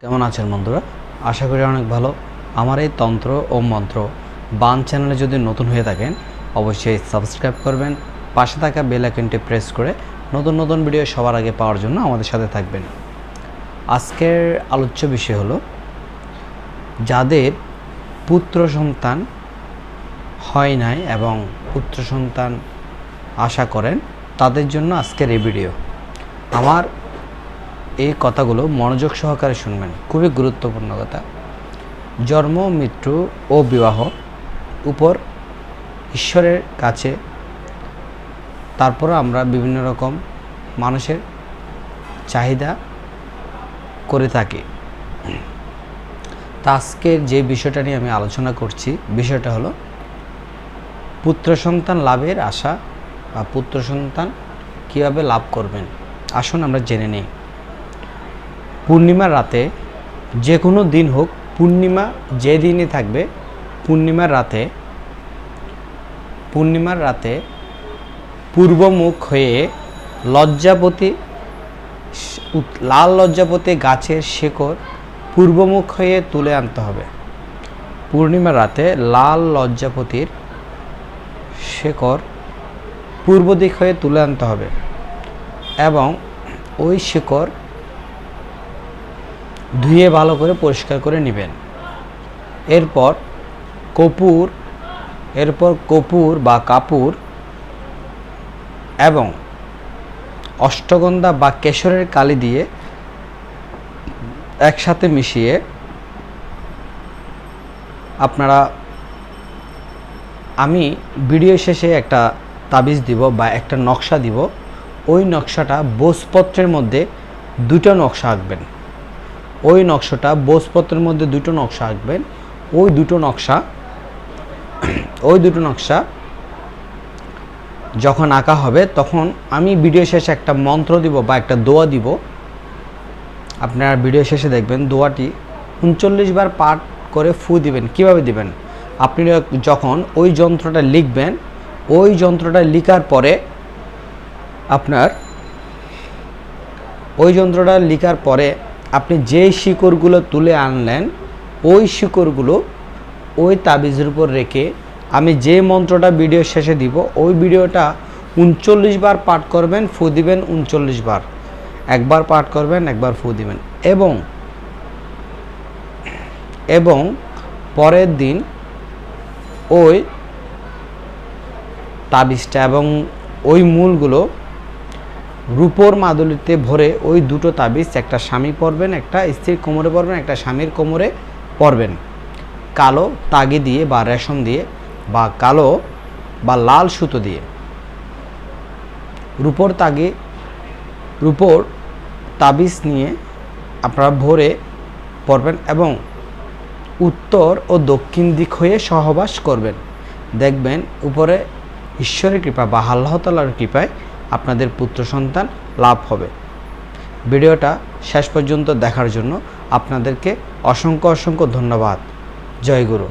কেমন আছেন বন্ধুরা? আশা করি অনেক ভালো। আমার এই তন্ত্র ও মন্ত্র বান চ্যানেলে যদি নতুন হয়ে থাকেন অবশ্যই সাবস্ক্রাইব করবেন, পাশে থাকা বেল আইকনটি প্রেস করে নতুন নতুন ভিডিও সবার আগে পাওয়ার জন্য আমাদের সাথে থাকবেন। আজকের আলোচ্য বিষয় হলো যাদের পুত্র সন্তান হয় নাই এবং পুত্র সন্তান আশা করেন তাদের জন্য আজকের এই ভিডিও। আমার এই কথাগুলো মনোযোগ সহকারে শুনবেন, খুবই গুরুত্বপূর্ণ কথা। জন্ম, মৃত্যু ও বিবাহ উপর ঈশ্বরের কাছে, তারপর আমরা বিভিন্ন রকম মানুষের চাহিদা করে থাকি। তা আজকের যে বিষয়টা নিয়ে আমি আলোচনা করছি, বিষয়টা হলো পুত্র সন্তান লাভের আশা বা পুত্র সন্তান কীভাবে লাভ করবেন। আসুন আমরা জেনে নিই। পূর্ণিমার রাতে, যে কোনো দিন হোক, পূর্ণিমা যে দিনই থাকবে, পূর্ণিমার রাতে পূর্বমুখ হয়ে লাল লজ্জাপতি গাছের শেকড় পূর্বমুখ হয়ে তুলে আনতে হবে। পূর্ণিমার রাতে লাল লজ্জাপতির শেকড় পূর্ব দিক হয়ে তুলে আনতে হবে এবং ওই শেকড় ধুয়ে ভালো করে পরিষ্কার করে নেবেন। এরপর কপুর বা কাপুর এবং অষ্টগন্ধা বা কেশরের কালি দিয়ে একসাথে মিশিয়ে আমি ভিডিও শেষে একটা তাবিজ দিব বা একটা নকশা দিব। ওই নকশাটা ভোজপত্রের মধ্যে দুটো নকশা আঁকবেন। ওই দুটো নকশা আঁকবেন। ওই দুটো নকশা যখন আঁকা হবে তখন আমি ভিডিও শেষে একটা মন্ত্র দিব বা একটা দোয়া দিব। আপনারা ভিডিও শেষে দেখবেন দোয়াটি 39 বার পাঠ করে ফু দিবেন। কিভাবে দিবেন? আপনি যখন ওই যন্ত্রটা লিখবেন, ওই যন্ত্রটা লেখার পরে আপনি যেই শিকড়গুলো তুলে আনলেন, ওই শিকড়গুলো ওই তাবিজের উপর রেখে আমি যে মন্ত্রটা ভিডিও শেষে দিব, ওই ভিডিওটা 39 বার পাঠ করবেন, ফু দিবেন 39 বার। একবার পাঠ করবেন, একবার ফু দিবেন এবং পরের দিন ওই তাবিজটা এবং ওই মূলগুলো রূপোর মাদুলিতে ভরে ওই দুটো তাবিজ, একটা স্বামী পরবেন, একটা স্ত্রীর কোমরে পরবেন, একটা স্বামীর কোমরে পরবেন। কালো তাগি দিয়ে বা রেশম দিয়ে বা কালো বা লাল সুতো দিয়ে রূপোর তাবিজ নিয়ে আপনারা ভরে পরবেন এবং উত্তর ও দক্ষিণ দিক হয়ে সহবাস করবেন। দেখবেন উপরে ঈশ্বরের কৃপা বা আল্লাহ তাআলার কৃপায় আপনাদের পুত্র সন্তান লাভ হবে। ভিডিওটা শেষ পর্যন্ত দেখার জন্য আপনাদেরকে অসংখ্য ধন্যবাদ। জয় গুরু।